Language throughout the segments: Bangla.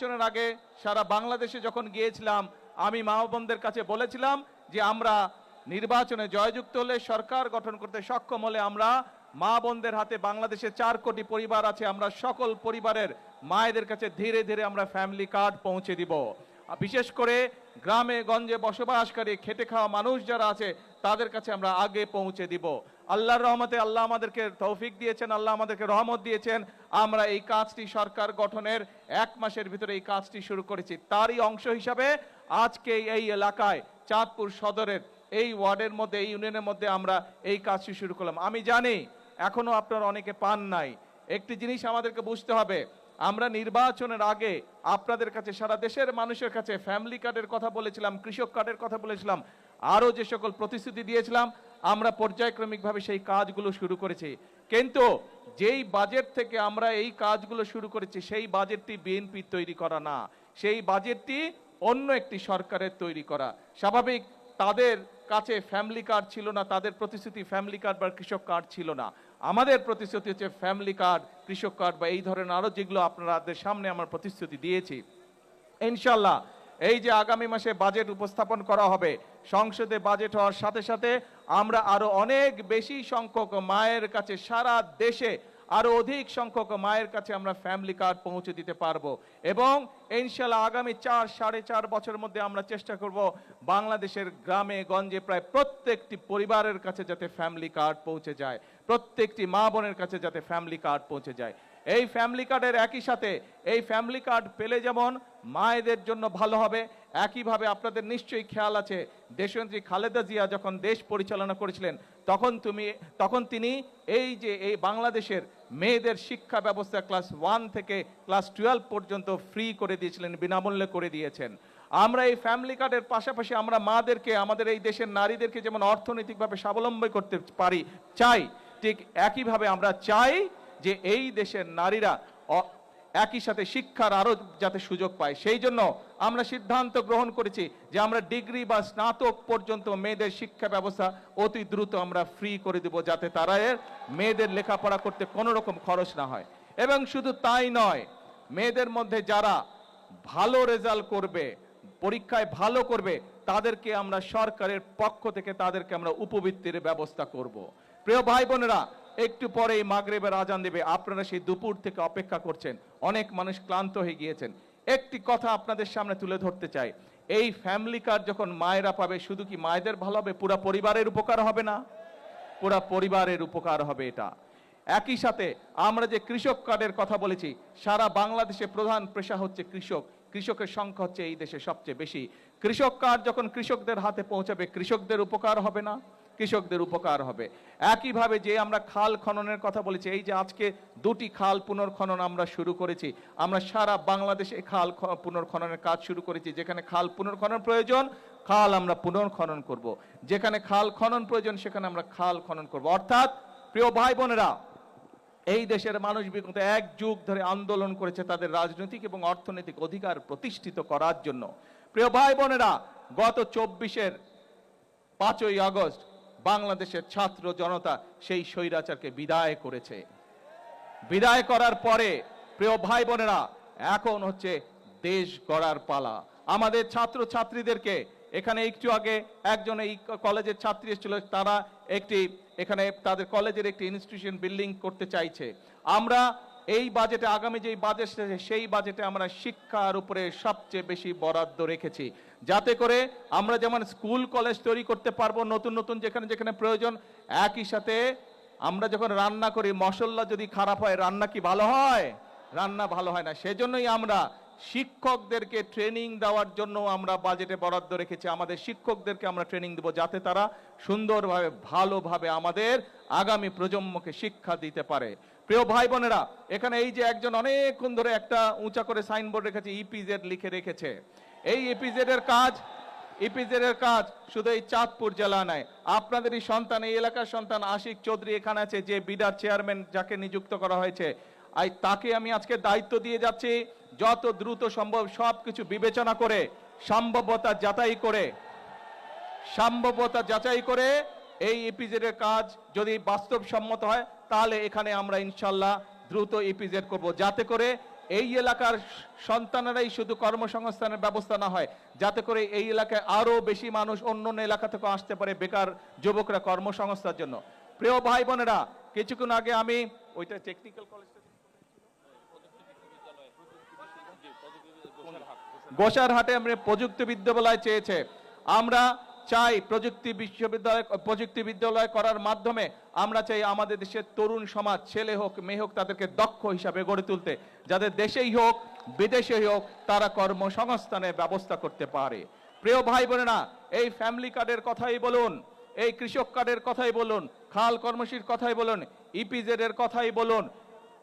নির্বাচনের আগে সারা বাংলাদেশে যখন গিয়েছিলাম, আমি মা বোনদের কাছে বলেছিলাম যে আমরা নির্বাচনে জয়যুক্ত হলে, সরকার গঠন করতে সক্ষম হলে, আমরা মা বোনদের হাতে, বাংলাদেশে 4 কোটি পরিবার আছে, আমরা সকল পরিবারের মায়েদের কাছে ধীরে ধীরে আমরা ফ্যামিলি কার্ড পৌঁছে দিব। বিশেষ করে গ্রামে গঞ্জে বসবাসকারী খেটে খাওয়া মানুষ যারা আছে তাদের কাছে আমরা আগে পৌঁছে দিব। আল্লাহর রহমতে আল্লাহ আমাদেরকে তৌফিক দিয়েছেন, আল্লাহ আমাদেরকে রহমত দিয়েছেন। আমরা এই কাজটি সরকার গঠনের 1 মাসের ভিতরে এই কাজটি শুরু করেছি। তারই অংশ হিসাবে আজকে এই এলাকায় চাঁদপুর সদরের এই ওয়ার্ডের মধ্যে, এই ইউনিয়নের মধ্যে আমরা এই কাজটি শুরু করলাম। আমি জানি এখনো আপনারা অনেকে পান নাই। একটি জিনিস আমাদেরকে বুঝতে হবে, আমরা নির্বাচনের আগে আপনাদের কাছে, সারা দেশের মানুষের কাছে ফ্যামিলি কার্ডের কথা বলেছিলাম, কৃষক কার্ডের কথা বলেছিলাম, আরো যে সকল প্রতিশ্রুতি দিয়েছিলাম, আমরা পর্যায়ক্রমিকভাবে সেই কাজগুলো শুরু করেছি। কিন্তু যেই বাজেট থেকে আমরা এই কাজগুলো শুরু করেছি, সেই বাজেটটি বিএনপি তৈরি করা না, সেই বাজেটটি অন্য একটি সরকারের তৈরি করা। স্বাভাবিক, তাদের কাছে ফ্যামিলি কার্ড ছিল না, তাদের প্রতিশ্রুতি ফ্যামিলি কার্ড বা কৃষক কার্ড ছিল না। আমাদের প্রতিশ্রুতি হচ্ছে ফ্যামিলি কার্ড, কৃষক কার্ড বা এই ধরনের আরো যেগুলো আপনাদের সামনে আমার প্রতিশ্রুতি দিয়েছি। ইনশাল্লাহ এই যে আগামী মাসে বাজেট উপস্থাপন করা হবে, সংসদে বাজেট হওয়ার সাথে সাথে আমরা আরো অনেক বেশি সংখ্যক মায়ের কাছে, সারা দেশে আরো অধিক সংখ্যক মায়ের কাছে আমরা ফ্যামিলি কার্ড পৌঁছে দিতে পারবো। এবং ইনশাল্লাহ আগামী 4-4.5 বছরের মধ্যে আমরা চেষ্টা করব বাংলাদেশের গ্রামে গঞ্জে প্রায় প্রত্যেকটি পরিবারের কাছে যাতে ফ্যামিলি কার্ড পৌঁছে যায়, প্রত্যেকটি মা বোনের কাছে যাতে ফ্যামিলি কার্ড পৌঁছে যায়। এই ফ্যামিলি কার্ডের একই সাথে, এই ফ্যামিলি কার্ড পেলে যেমন মায়েদের জন্য ভালো হবে, একইভাবে আপনাদের নিশ্চয়ই খেয়াল আছে দেশনেত্রী খালেদা জিয়া যখন দেশ পরিচালনা করেছিলেন, তখন তিনি এই যে এই বাংলাদেশের মেয়েদের শিক্ষা ব্যবস্থা ক্লাস 1 থেকে ক্লাস 12 পর্যন্ত ফ্রি করে দিয়েছিলেন, বিনামূল্যে করে দিয়েছেন। আমরা এই ফ্যামিলি কার্ডের পাশাপাশি আমরা মাদেরকে, আমাদের এই দেশের নারীদেরকে যেমন অর্থনৈতিকভাবে স্বাবলম্বী করতে পারি চাই, ঠিক একইভাবে আমরা চাই যে এই দেশের নারীরা একই সাথে শিক্ষার আরো যাতে সুযোগ পায়। সেই জন্য আমরা সিদ্ধান্ত গ্রহণ করেছি যে আমরা ডিগ্রি বা স্নাতক পর্যন্ত মেয়েদের শিক্ষা ব্যবস্থা অতি দ্রুত আমরা ফ্রি করে দেব, যাতে তারা মেয়েদের লেখাপড়া করতে কোনো রকম খরচ না হয়। এবং শুধু তাই নয়, মেয়েদের মধ্যে যারা ভালো রেজাল্ট করবে, পরীক্ষায় ভালো করবে, তাদেরকে আমরা সরকারের পক্ষ থেকে তাদেরকে আমরা উপবৃত্তির ব্যবস্থা করব। প্রিয় ভাই বোনেরা, একটু পরেই মাগরিবের আজান দেবে, আপনারা সেই দুপুর থেকে অপেক্ষা করছেন, অনেক মানুষ ক্লান্ত হয়ে গিয়েছেন। একটি কথা আপনাদের সামনে তুলে ধরতে চাই, এই ফ্যামিলি কার্ড যখন মায়েরা পাবে, শুধু কি মায়েদের ভালো হবে, পুরো পরিবারের উপকার হবে না? পুরো পরিবারের উপকার হবে এটা। একই সাথে আমরা যে কৃষক কার্ডের কথা বলেছি, সারা বাংলাদেশে প্রধান পেশা হচ্ছে কৃষক, কৃষকের সংখ্যা হচ্ছে এই দেশে সবচেয়ে বেশি। কৃষক কার্ড যখন কৃষকদের হাতে পৌঁছাবে, কৃষকদের উপকার হবে না? কৃষকদের উপকার হবে। একইভাবে যে আমরা খাল খননের কথা বলেছি, এই যে আজকে 2টি খাল পুনর্খনন আমরা শুরু করেছি, আমরা সারা বাংলাদেশে খাল পুনর্খননের কাজ শুরু করেছি। যেখানে খাল পুনর্খনন প্রয়োজন, খাল আমরা পুনর্খনন করব, যেখানে খাল খনন প্রয়োজন সেখানে আমরা খাল খনন করব। অর্থাৎ প্রিয় ভাই বোনেরা, এই দেশের মানুষ বিগত 1 যুগ ধরে আন্দোলন করেছে তাদের রাজনৈতিক এবং অর্থনৈতিক অধিকার প্রতিষ্ঠিত করার জন্য। প্রিয় ভাই বোনেরা, গত 24-এর 5ই আগস্ট বাংলাদেশের ছাত্র জনতা সেই স্বৈরাচারকে বিদায় করেছে। বিদায় করার পরে প্রিয় ভাই বোনেরা, এখন হচ্ছে দেশ গড়ার পালা। আমাদের ছাত্র ছাত্রীদেরকে, এখানে একটু আগে একজন এই কলেজের ছাত্রী এসেছিল, তারা এখানে তাদের কলেজের একটি ইনস্টিটিউশন বিল্ডিং করতে চাইছে। আমরা এই বাজেটে, আগামী যে বাজেট সেই বাজেটে আমরা শিক্ষার উপরে সবচেয়ে বেশি বরাদ্দ রেখেছি, যাতে করে আমরা যেমন স্কুল কলেজ তৈরি করতে পারবো নতুন নতুন যেখানে যেখানে প্রয়োজন। একই সাথে আমরা যখন রান্না করি, মশলা যদি খারাপ হয়, রান্না কি ভালো হয়? রান্না ভালো হয় না। সেজন্যই আমরা শিক্ষকদেরকে ট্রেনিং দেওয়ার জন্য আমরা বাজেটে বরাদ্দ রেখেছি। আমাদের শিক্ষকদেরকে আমরা ট্রেনিং দেব, যাতে তারা সুন্দরভাবে ভালোভাবে আমাদের আগামী প্রজন্মকে শিক্ষা দিতে পারে। প্রিয় ভাই বোনেরা, এখানে এই যে একজন অনেকক্ষণ ধরে একটা উঁচা করে সাইনবোর্ড রেখেছে, ইপিজেড লিখে রেখেছে। এই ইপিজেড এর কাজ শুধু এই চাঁদপুর জেলা নয়, আপনাদেরই সন্তান, এই এলাকার সন্তান আশিক চৌধুরী এখানে আছে, যে বিডার চেয়ারম্যান যাকে নিযুক্ত করা হয়েছে, তাকে আমি আজকে দায়িত্ব দিয়ে যাচ্ছি, যত দ্রুত সম্ভব সবকিছু বিবেচনা করে, সম্ভাব্যতা যাচাই করে এই ইপিজেড এর কাজ যদি বাস্তবসম্মত হয়, তাহলে এখানে আমরা ইনশাল্লাহ দ্রুত ইপিজেড করব, যাতে করে এই এলাকার সন্তানেরাই শুধু কর্মসংস্থানের ব্যবস্থা না হয়, যাতে করে এই এলাকায় আরো বেশি মানুষ অন্য অন্য এলাকা থেকে আসতে পারে বেকার যুবকরা কর্মসংস্থার জন্য। প্রিয় ভাই বোনেরা, কিছুক্ষণ আগে আমি ওইটা টেকনিক্যাল কলেজ গোসারহাটে আমরা প্রযুক্তি বিশ্ববিদ্যালয় চেয়েছে। আমরা চাই প্রযুক্তি বিদ্যালয় করার মাধ্যমে আমরা চাই আমাদের দেশের তরুণ সমাজ, ছেলে হোক মেয়ে হোক, তাদেরকে দক্ষ হিসাবে গড়ে তুলতে, যাদের দেশেই হোক বিদেশেই হোক তারা কর্মসংস্থানের ব্যবস্থা করতে পারে। প্রিয় ভাই বোনেরা, এই ফ্যামিলি কার্ডের কথাই বলুন, এই কৃষক কার্ডের কথাই বলুন, খাল কর্মসূচির কথাই বলুন, ইপিজেড এর কথাই বলুন,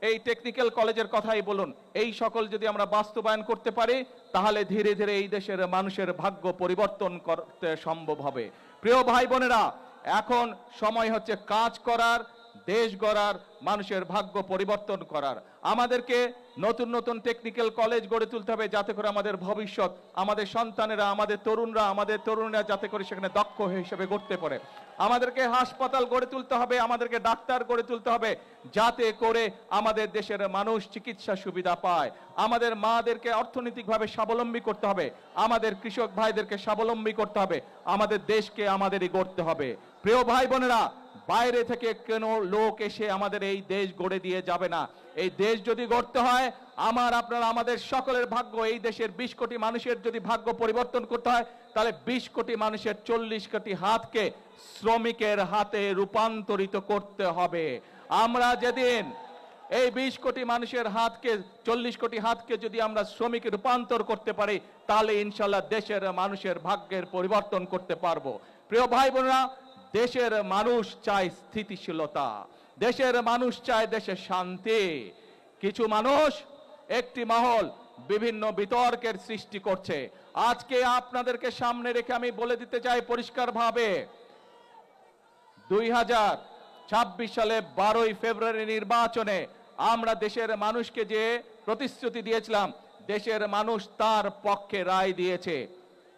এই টেকনিক্যাল কলেজের কথাই বলুন, এই সকল যদি আমরা বাস্তবায়ন করতে পারি তাহলে ধীরে ধীরে এই দেশের মানুষের ভাগ্য পরিবর্তন করতে সম্ভব হবে। প্রিয় ভাই বোনেরা, এখন সময় হচ্ছে কাজ করার, দেশ গড়ার, মানুষের ভাগ্য পরিবর্তন করার। আমাদেরকে নতুন নতুন টেকনিক্যাল কলেজ গড়ে তুলতে হবে, যাতে করে আমাদের ভবিষ্যৎ, আমাদের সন্তানেরা, আমাদের তরুণরা যাতে করে সেখানে দক্ষ হিসেবে গড়তে পারে। আমাদেরকে হাসপাতাল গড়ে তুলতে হবে, আমাদেরকে ডাক্তার গড়ে তুলতে হবে, যাতে করে আমাদের দেশের মানুষ চিকিৎসা সুবিধা পায়। আমাদের মাদেরকে অর্থনৈতিকভাবে স্বাবলম্বী করতে হবে, আমাদের কৃষক ভাইদেরকে স্বাবলম্বী করতে হবে, আমাদের দেশকে আমাদেরই গড়তে হবে। প্রিয় ভাই বোনেরা, বাইরে থেকে কোনো লোক এসে আমাদের এই দেশ গড়ে দিয়ে যাবে না। এই দেশ যদি গড়তে হয়, আমাদের সকলের ভাগ্য, এই দেশের 20 কোটি মানুষের যদি ভাগ্য পরিবর্তন করতে হয়, তাহলে 20 কোটি মানুষের 40 কোটি হাতকে শ্রমিকের হাতে রূপান্তরিত করতে হবে। আমরা যেদিন এই 20 কোটি মানুষের হাতকে, 40 কোটি হাতকে যদি আমরা শ্রমিকে রূপান্তর করতে পারি, তাহলে ইনশাল্লাহ দেশের মানুষের ভাগ্যের পরিবর্তন করতে পারবো। প্রিয় ভাই বোনেরা, দেশের মানুষ চায় স্থিতিশীলতা, দেশের মানুষ চায় দেশের শান্তি। কিছু মানুষ, একটি মহল বিভিন্ন বিতর্কের সৃষ্টি করছে। আজকে আপনাদেরকে সামনে রেখে আমি বলে দিতে চাই পরিষ্কারভাবে, 2026 সালে 12ই ফেব্রুয়ারি নির্বাচনে আমরা দেশের মানুষকে যে প্রতিশ্রুতি দিয়েছিলাম, দেশের মানুষ তার পক্ষে রায় দিয়েছে।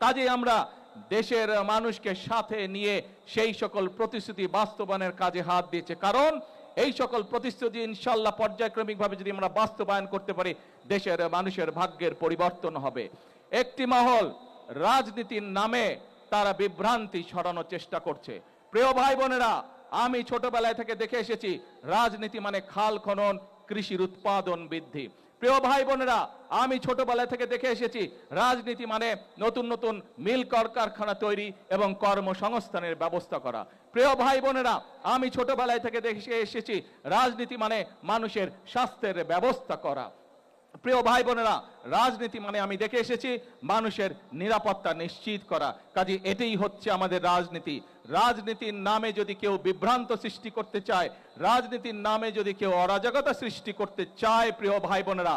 কাজেই আমরা দেশের মানুষকে সাথে নিয়ে সেই সকল প্রতিশ্রুতি বাস্তবায়নের কাজে হাত দিয়েছে। কারণ এই সকল প্রতিশ্রুতি ইনশাল্লাহ পর্যায়ক্রমিকভাবে যদি আমরা বাস্তবায়ন করতে পারি, দেশের মানুষের ভাগ্যের পরিবর্তন হবে। একটি মহল রাজনীতির নামে তারা বিভ্রান্তি ছড়ানোর চেষ্টা করছে। প্রিয় ভাই বোনেরা, আমি ছোটবেলায় থেকে দেখে এসেছি রাজনীতি মানে খাল খনন, কৃষির উৎপাদন বৃদ্ধি। প্রিয় ভাই বোনেরা, আমি ছোটবেলা থেকে দেখে এসেছি রাজনীতি মানে নতুন নতুন মিল কারখানা তৈরি এবং কর্মসংস্থানের ব্যবস্থা করা। প্রিয় ভাই বোনেরা, আমি ছোটবেলায় থেকে দেখে এসেছি রাজনীতি মানে মানুষের স্বাস্থ্যের ব্যবস্থা করা। প্রিয় ভাই বোনেরা, রাজনীতি মানে আমি দেখে এসেছি মানুষের নিরাপত্তা নিশ্চিত করা। কাজে এটাই হচ্ছে আমাদের রাজনীতি। রাজনীতির নামে যদি কেউ বিভ্রান্ত সৃষ্টি করতে চায়, রাজনীতির নামে যদি কেউ অরাজকতা সৃষ্টি করতে চায়, প্রিয় ভাই বোনেরা,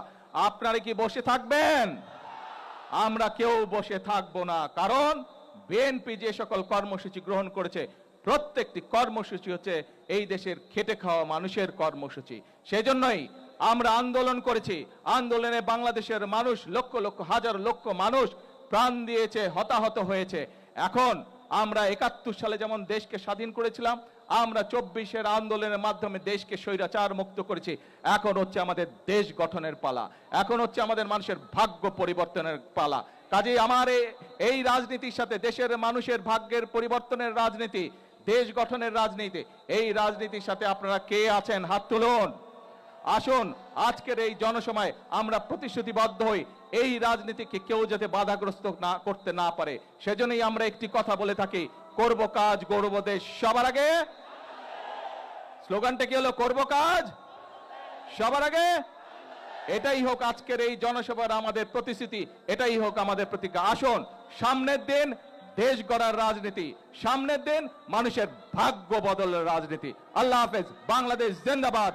আপনারা কি বসে থাকবেন? আমরা কেউ বসে থাকবো না। কারণ বিএনপি যে সকল কর্মসূচি গ্রহণ করেছে, প্রত্যেকটি কর্মসূচি হচ্ছে এই দেশের খেটে খাওয়া মানুষের কর্মসূচি। সেজন্যই আমরা আন্দোলন করেছি। আন্দোলনে বাংলাদেশের মানুষ, লক্ষ লক্ষ হাজার লক্ষ মানুষ প্রাণ দিয়েছে, হতাহত হয়েছে। এখন আমরা 71 সালে যেমন দেশকে স্বাধীন করেছিলাম, আমরা 24-এর আন্দোলনের মাধ্যমে দেশকে স্বৈরাচার মুক্ত করেছি। এখন হচ্ছে আমাদের দেশ গঠনের পালা, এখন হচ্ছে আমাদের মানুষের ভাগ্য পরিবর্তনের পালা। কাজেই আমার এই রাজনীতির সাথে দেশের মানুষের ভাগ্যের পরিবর্তনের রাজনীতি, দেশ গঠনের রাজনীতি, এই রাজনীতির সাথে আপনারা কে আছেন? হাত তুলুন। আসুন আজকের এই জনসভায় আমরা প্রতিশ্রুতিবদ্ধ হই, এই রাজনীতিকে কেউ যাতে বাধাগ্রস্ত না করতে না পারে। সেজন্যই আমরা একটি কথা বলে থাকি, করব কাজ গড়ব দেশ সবার আগে। স্লোগানটা কি হলো? করব কাজ সবার আগে। এটাই হোক আজকের এই জনসভার আমাদের প্রতিশ্রুতি, এটাই হোক আমাদের প্রতিজ্ঞা। আসুন, সামনের দিন দেশ গড়ার রাজনীতি, সামনের দিন মানুষের ভাগ্য বদলের রাজনীতি। আল্লাহ হাফেজ। বাংলাদেশ জিন্দাবাদ।